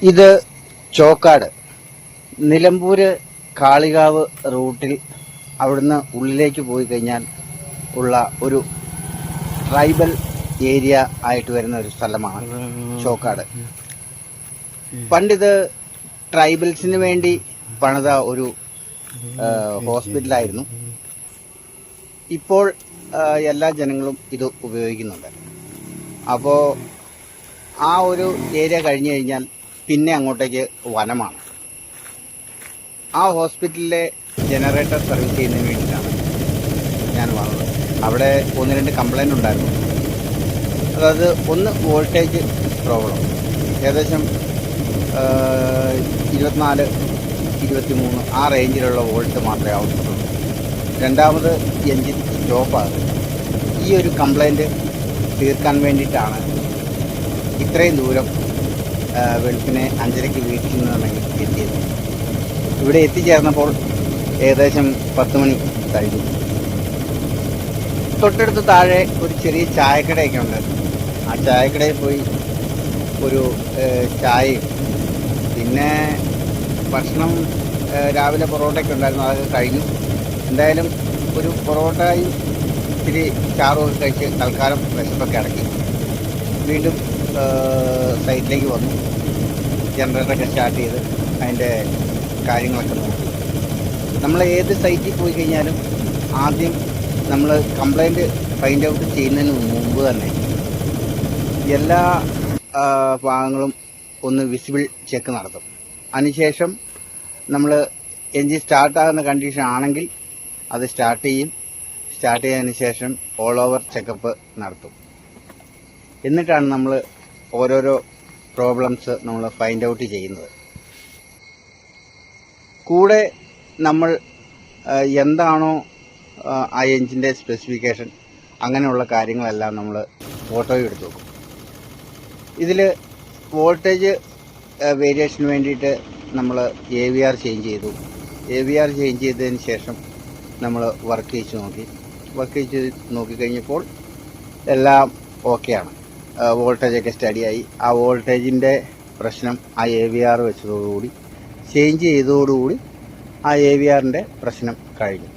ഇത് ചോക്കാട് നിലമ്പൂർ കാളികാവ് റൂട്ടിൽ അവിടുന്ന് ഉള്ളിലേക്ക് പോയി കഴിഞ്ഞാൽ ഉള്ള ഒരു ട്രൈബൽ ഏരിയ ആയിട്ട് വരുന്ന ഒരു സ്ഥലമാണ് ചോക്കാട്. പണ്ടിത് ട്രൈബൽസിന് വേണ്ടി പണിത ഒരു ഹോസ്പിറ്റലായിരുന്നു. ഇപ്പോൾ എല്ലാ ജനങ്ങളും ഇത് ഉപയോഗിക്കുന്നുണ്ട്. അപ്പോൾ ആ ഒരു ഏരിയ കഴിഞ്ഞു കഴിഞ്ഞാൽ പിന്നെ അങ്ങോട്ടേക്ക് വനമാണ്. ആ ഹോസ്പിറ്റലിലെ ജനറേറ്റർ സർവീസ് ചെയ്യുന്നതിന് വേണ്ടിയിട്ടാണ് ഞാൻ വന്നത്. അവിടെ 1-2 കംപ്ലൈൻറ്റ് ഉണ്ടായിരുന്നു. അതായത് ഒന്ന് വോൾട്ടേജ് പ്രോബ്ലം, ഏകദേശം 24-23 ആ റേഞ്ചിലുള്ള വോൾട്ട് മാത്രമേ ആവശ്യമുള്ളൂ. രണ്ടാമത് എൻജിൻ സ്റ്റോപ്പാകും. ഈ ഒരു കംപ്ലൈൻറ്റ് തീർക്കാൻ വേണ്ടിയിട്ടാണ് ഇത്രയും ദൂരം വെളുപ്പിനെ 5:30 വീട്ടിൽ നിന്നുണ്ടെങ്കിൽ എത്തിയത്. ഇവിടെ എത്തിച്ചേർന്നപ്പോൾ ഏകദേശം 10 മണി കഴിഞ്ഞു. തൊട്ടടുത്ത് താഴെ ഒരു ചെറിയ ചായക്കടയൊക്കെ ഉണ്ട്. ആ ചായക്കടയിൽ പോയി ഒരു ചായയും പിന്നെ ഭക്ഷണം രാവിലെ പൊറോട്ടയൊക്കെ ഉണ്ടായിരുന്നു, അതൊക്കെ കഴിഞ്ഞു. എന്തായാലും ഒരു പൊറോട്ടയും ഇത്തിരി ചാറും ഒക്കെ കഴിച്ച് തൽക്കാലം വിശപ്പൊക്കെ അടക്കി വീണ്ടും സൈറ്റിലേക്ക് വന്നു. ജനറേറ്ററൊക്കെ സ്റ്റാർട്ട് ചെയ്ത് അതിൻ്റെ കാര്യങ്ങളൊക്കെ നോക്കി. നമ്മൾ ഏത് സൈറ്റിൽ പോയി കഴിഞ്ഞാലും ആദ്യം നമ്മൾ കംപ്ലൈൻറ്റ് ഫൈൻഡ് ഔട്ട് ചെയ്യുന്നതിന് മുമ്പ് തന്നെ എല്ലാ ഭാഗങ്ങളും ഒന്ന് വിസിബിൾ ചെക്ക് നടത്തും. അതിനുശേഷം നമ്മൾ എൻജിൻ സ്റ്റാർട്ടാകുന്ന കണ്ടീഷൻ ആണെങ്കിൽ അത് സ്റ്റാർട്ട് ചെയ്യും. സ്റ്റാർട്ട് ചെയ്തതിന് ശേഷം ഓൾ ഓവർ ചെക്കപ്പ് നടത്തും. എന്നിട്ടാണ് നമ്മൾ ഓരോരോ പ്രോബ്ലംസ് നമ്മൾ ഫൈൻഡ് ഔട്ട് ചെയ്യുന്നത്. കൂടെ നമ്മൾ എന്താണോ ആ എൻജിൻ്റെ സ്പെസിഫിക്കേഷൻ അങ്ങനെയുള്ള കാര്യങ്ങളെല്ലാം നമ്മൾ ഫോട്ടോ എടുത്ത് വെക്കും. ഇതിൽ വോൾട്ടേജ് വേരിയേഷന് വേണ്ടിയിട്ട് നമ്മൾ AVR ചേഞ്ച് ചെയ്തു. AVR ചേഞ്ച് ചെയ്തതിന് ശേഷം നമ്മൾ വർക്ക് ചെയ്ത് നോക്കിക്കഴിഞ്ഞപ്പോൾ എല്ലാം ഓക്കെയാണ്. വോൾട്ടേജൊക്കെ സ്റ്റഡിയായി. ആ വോൾട്ടേജിൻ്റെ പ്രശ്നം ആ AVR വെച്ചതോടുകൂടി ചേഞ്ച് ചെയ്തതോടുകൂടി ആ AVRൻ്റെ പ്രശ്നം കഴിഞ്ഞു.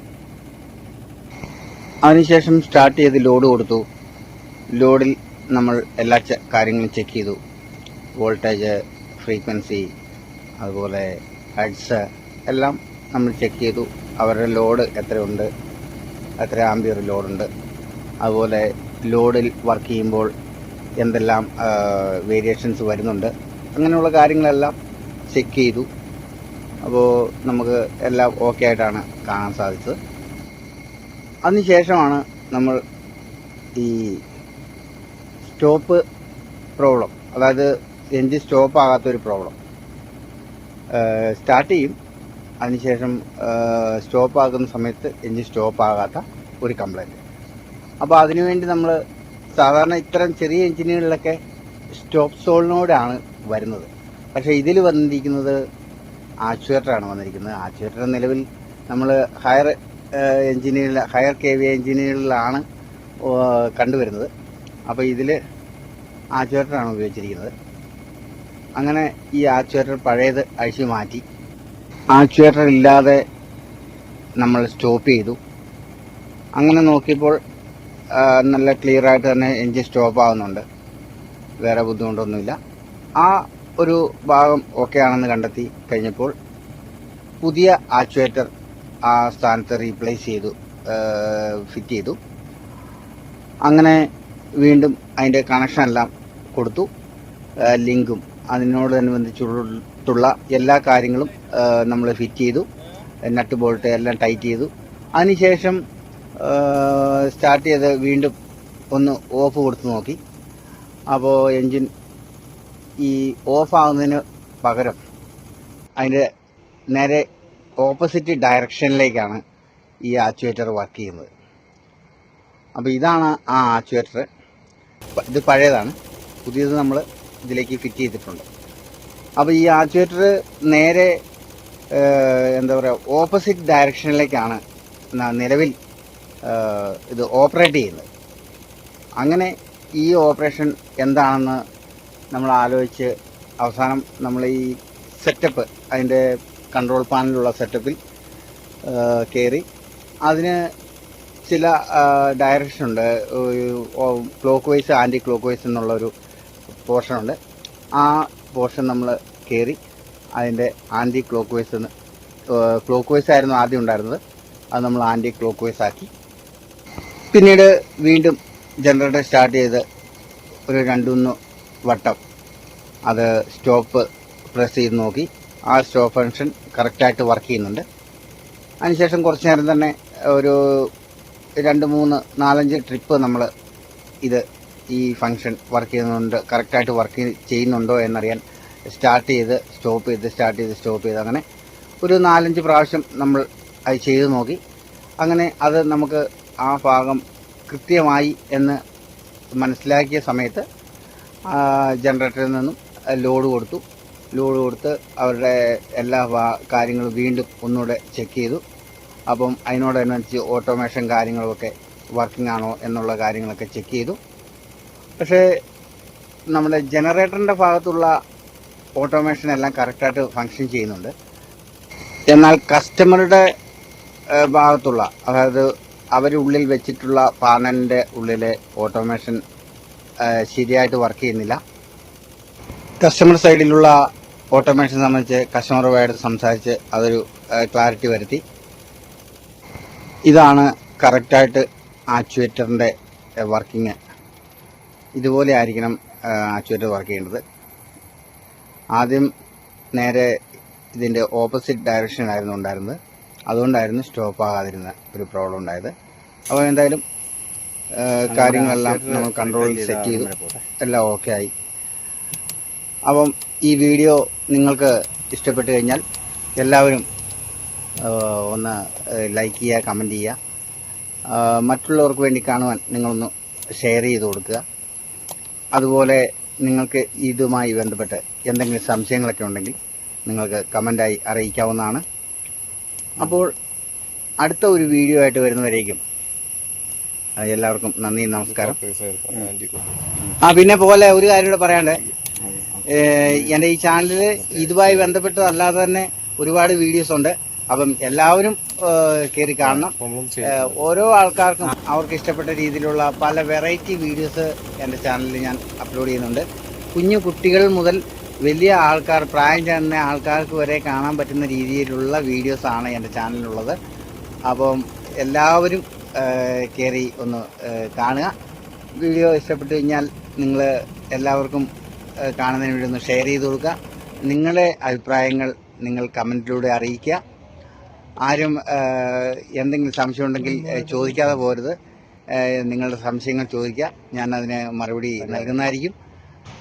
അതിനുശേഷം സ്റ്റാർട്ട് ചെയ്ത് ലോഡ് കൊടുത്തു. ലോഡിൽ നമ്മൾ എല്ലാ കാര്യങ്ങളും ചെക്ക് ചെയ്തു. വോൾട്ടേജ്, ഫ്രീക്വൻസി, അതുപോലെ ഹെഡ്സ് എല്ലാം നമ്മൾ ചെക്ക് ചെയ്തു. അവരുടെ ലോഡ് എത്രയുണ്ട്, എത്ര ആംപിയർ ലോഡുണ്ട്, അതുപോലെ ലോഡിൽ വർക്ക് ചെയ്യുമ്പോൾ എന്തെല്ലാം വേരിയേഷൻസ് വരുന്നുണ്ട്, അങ്ങനെയുള്ള കാര്യങ്ങളെല്ലാം ചെക്ക് ചെയ്തു. അപ്പോൾ നമുക്ക് എല്ലാം ഓക്കെ ആയിട്ടാണ് കാണാൻ സാധിച്ചത്. അതിനുശേഷമാണ് നമ്മൾ ഈ സ്റ്റോപ്പ് പ്രോബ്ലം, അതായത് എൻജിൻ സ്റ്റോപ്പ് ആകാത്തൊരു പ്രോബ്ലം, സ്റ്റാർട്ട് ചെയ്യും. അതിനുശേഷം സ്റ്റോപ്പ് ആകുന്ന സമയത്ത് എൻജിൻ സ്റ്റോപ്പ് ആകാത്ത ഒരു കംപ്ലൈൻറ്റ്. അപ്പോൾ അതിനുവേണ്ടി നമ്മൾ സാധാരണ ഇത്തരം ചെറിയ എൻജിനുകളിലൊക്കെ സ്റ്റോപ്പ് സോളിനോടാണ് വരുന്നത്. പക്ഷേ ഇതിൽ വന്നിരിക്കുന്നത് ആക്ച്വേറ്ററാണ് വന്നിരിക്കുന്നത്. ആക്ച്വേറ്റർ നിലവിൽ നമ്മൾ ഹയർ KVA എൻജിനുകളിലാണ് കണ്ടുവരുന്നത്. അപ്പോൾ ഇതിൽ ആക്ച്വേറ്ററാണ് ഉപയോഗിച്ചിരിക്കുന്നത്. അങ്ങനെ ഈ ആക്ച്വേറ്റർ പഴയത് അഴിച്ചു മാറ്റി ആക്ച്വേറ്റർ ഇല്ലാതെ നമ്മൾ സ്റ്റോപ്പ് ചെയ്തു. അങ്ങനെ നോക്കിയപ്പോൾ നല്ല ക്ലിയർ ആയിട്ട് തന്നെ എൻജിൻ സ്റ്റോപ്പ് ആകുന്നുണ്ട്. വേറെ ബുദ്ധിമുട്ടൊന്നുമില്ല. ആ ഒരു ഭാഗം ഓക്കെ ആണെന്ന് കണ്ടെത്തി കഴിഞ്ഞപ്പോൾ പുതിയ ആക്ച്വേറ്റർ ആ സ്ഥാനത്ത് റീപ്ലേസ് ചെയ്തു, ഫിറ്റ് ചെയ്തു. അങ്ങനെ വീണ്ടും അതിൻ്റെ കണക്ഷൻ എല്ലാം കൊടുത്തു. ലിങ്കും അതിനോടനുബന്ധിച്ചുള്ള എല്ലാ കാര്യങ്ങളും നമ്മൾ ഫിറ്റ് ചെയ്തു. നട്ട് ബോൾട്ട് എല്ലാം ടൈറ്റ് ചെയ്തു. അതിനുശേഷം സ്റ്റാർട്ട് ചെയ്ത് വീണ്ടും ഒന്ന് ഓഫ് കൊടുത്ത് നോക്കി. അപ്പോൾ എൻജിൻ ഈ ഓഫ് ആകുന്നതിന് പകരം അതിൻ്റെ നേരെ ഓപ്പോസിറ്റ് ഡയറക്ഷനിലേക്കാണ് ഈ ആക്ച്വേറ്റർ വർക്ക് ചെയ്യുന്നത്. അപ്പോൾ ഇതാണ് ആ ആക്ച്വേറ്റർ. ഇത് പഴയതാണ്, പുതിയത് നമ്മൾ ഇതിലേക്ക് ഫിറ്റ് ചെയ്തിട്ടുണ്ട്. അപ്പോൾ ഈ ആക്ച്വേറ്റർ നേരെ ഓപ്പോസിറ്റ് ഡയറക്ഷനിലേക്കാണ് നിലവിൽ ഇത് ഓപ്പറേറ്റ് ചെയ്യുന്നത്. അങ്ങനെ ഈ ഓപ്പറേഷൻ എന്താണെന്ന് നമ്മൾ ആലോചിച്ച് അവസാനം നമ്മൾ ഈ സെറ്റപ്പ് അതിൻ്റെ കൺട്രോൾ പാനലുള്ള സെറ്റപ്പിൽ കയറി അതിന് ചില ഡയറക്ഷൻ ഉണ്ട്. Clockwise anticlockwise എന്നുള്ളൊരു പോർഷനുണ്ട്. ആ പോർഷൻ നമ്മൾ കയറി അതിൻ്റെ anticlockwise clockwise ആയിരുന്നു ആദ്യം ഉണ്ടായിരുന്നത്, അത് നമ്മൾ ആൻറ്റി ക്ലോക്ക് വൈസ് ആക്കി. പിന്നീട് വീണ്ടും ജനറേറ്റർ സ്റ്റാർട്ട് ചെയ്ത് ഒരു 2-3 വട്ടം അത് സ്റ്റോപ്പ് പ്രസ് ചെയ്ത് നോക്കി. ആ സ്റ്റോപ്പ് ഫംഗ്ഷൻ കറക്റ്റായിട്ട് വർക്ക് ചെയ്യുന്നുണ്ട്. അതിനുശേഷം കുറച്ച് നേരം തന്നെ ഒരു 2-3-4-5 ട്രിപ്പ് നമ്മൾ ഈ ഫംഗ്ഷൻ വർക്ക് ചെയ്യുന്നുണ്ട്, കറക്റ്റായിട്ട് വർക്ക് ചെയ്യുന്നുണ്ടോ എന്നറിയാൻ സ്റ്റാർട്ട് ചെയ്ത് സ്റ്റോപ്പ് ചെയ്ത് സ്റ്റാർട്ട് ചെയ്ത് സ്റ്റോപ്പ് ചെയ്ത് അങ്ങനെ ഒരു 4-5 പ്രാവശ്യം നമ്മൾ അത് ചെയ്ത് നോക്കി. അങ്ങനെ അത് നമുക്ക് ആ ഭാഗം കൃത്യമായി എന്ന് മനസ്സിലാക്കിയ സമയത്ത് ജനറേറ്ററിൽ നിന്നും ലോഡ് കൊടുത്ത് അവരുടെ എല്ലാ കാര്യങ്ങളും വീണ്ടും ഒന്നുകൂടെ ചെക്ക് ചെയ്തു. അപ്പം അതിനോടനുസരിച്ച് ഓട്ടോമേഷൻ കാര്യങ്ങളൊക്കെ വർക്കിംഗ് ആണോ എന്നുള്ള കാര്യങ്ങളൊക്കെ ചെക്ക് ചെയ്തു. പക്ഷേ നമ്മുടെ ജനറേറ്ററിൻ്റെ ഭാഗത്തുള്ള ഓട്ടോമേഷൻ എല്ലാം കറക്റ്റായിട്ട് ഫങ്ഷൻ ചെയ്യുന്നുണ്ട്. എന്നാൽ കസ്റ്റമറുടെ ഭാഗത്തുള്ള, അതായത് അവരുള്ളിൽ വെച്ചിട്ടുള്ള പാനലിൻ്റെ ഉള്ളിലെ ഓട്ടോമേഷൻ ശരിയായിട്ട് വർക്ക് ചെയ്യുന്നില്ല. കസ്റ്റമർ സൈഡിലുള്ള ഓട്ടോമേഷൻ സംബന്ധിച്ച് കസ്റ്റമറുമായിട്ട് സംസാരിച്ച് അതൊരു ക്ലാരിറ്റി വരുത്തി. ഇതാണ് കറക്റ്റായിട്ട് ആക്ച്വേറ്ററിൻ്റെ വർക്കിംഗ്. ഇതുപോലെ ആയിരിക്കണം ആക്ച്വേറ്റർ വർക്ക് ചെയ്യേണ്ടത്. ആദ്യം നേരെ ഇതിൻ്റെ ഓപ്പോസിറ്റ് ഡയറക്ഷനായിരുന്നു ഉണ്ടായിരുന്നത്, അതുകൊണ്ടായിരുന്നു സ്റ്റോപ്പ് ആകാതിരുന്ന ഒരു പ്രോബ്ലം ഉണ്ടായത്. അപ്പോൾ എന്തായാലും കാര്യങ്ങളെല്ലാം നമ്മൾ കൺട്രോളിൽ സെറ്റ് ചെയ്തു, എല്ലാം ഓക്കെ ആയി. അപ്പം ഈ വീഡിയോ നിങ്ങൾക്ക് ഇഷ്ടപ്പെട്ട് കഴിഞ്ഞാൽ എല്ലാവരും ഒന്ന് ലൈക്ക് ചെയ്യുക, കമൻറ്റ് ചെയ്യുക. മറ്റുള്ളവർക്ക് വേണ്ടി കാണുവാൻ നിങ്ങളൊന്ന് ഷെയർ ചെയ്ത് കൊടുക്കുക. അതുപോലെ നിങ്ങൾക്ക് ഇതുമായി ബന്ധപ്പെട്ട് എന്തെങ്കിലും സംശയങ്ങളൊക്കെ ഉണ്ടെങ്കിൽ നിങ്ങൾക്ക് കമൻ്റായി അറിയിക്കാവുന്നതാണ്. അപ്പോൾ അടുത്ത ഒരു വീഡിയോ ആയിട്ട് വരുന്നവരേക്കും എല്ലാവർക്കും നന്ദി, നമസ്കാരം. പിന്നെ പോലെ ഒരു കാര്യം കൂടെ പറയാണ്ട്, എൻ്റെ ഈ ചാനലിൽ ഇതുമായി ബന്ധപ്പെട്ടതല്ലാതെ തന്നെ ഒരുപാട് വീഡിയോസ് ഉണ്ട്. അപ്പം എല്ലാവരും കയറി കാണണം. ഓരോ ആൾക്കാർക്കും അവർക്ക് ഇഷ്ടപ്പെട്ട രീതിയിലുള്ള പല വെറൈറ്റി വീഡിയോസ് എൻ്റെ ചാനലിൽ ഞാൻ അപ്ലോഡ് ചെയ്യുന്നുണ്ട്. കുഞ്ഞു കുട്ടികൾ മുതൽ വലിയ ആൾക്കാർ, പ്രായം ചെന്ന ആൾക്കാർക്ക് വരെ കാണാൻ പറ്റുന്ന രീതിയിലുള്ള വീഡിയോസാണ് എൻ്റെ ചാനലിലുള്ളത്. അപ്പം എല്ലാവരും കയറി ഒന്ന് കാണുക. വീഡിയോ ഇഷ്ടപ്പെട്ടു കഴിഞ്ഞാൽ നിങ്ങൾ എല്ലാവർക്കും കാണുന്നതിന് വേണ്ടി ഒന്ന് ഷെയർ ചെയ്ത് കൊടുക്കുക. നിങ്ങളുടെ അഭിപ്രായങ്ങൾ നിങ്ങൾ കമൻറ്റിലൂടെ അറിയിക്കുക. ആരും എന്തെങ്കിലും സംശയം ഉണ്ടെങ്കിൽ ചോദിക്കാതെ പോരുത്. നിങ്ങളുടെ സംശയങ്ങൾ ചോദിക്കുക, ഞാൻ അതിന് മറുപടി നൽകുന്നതായിരിക്കും.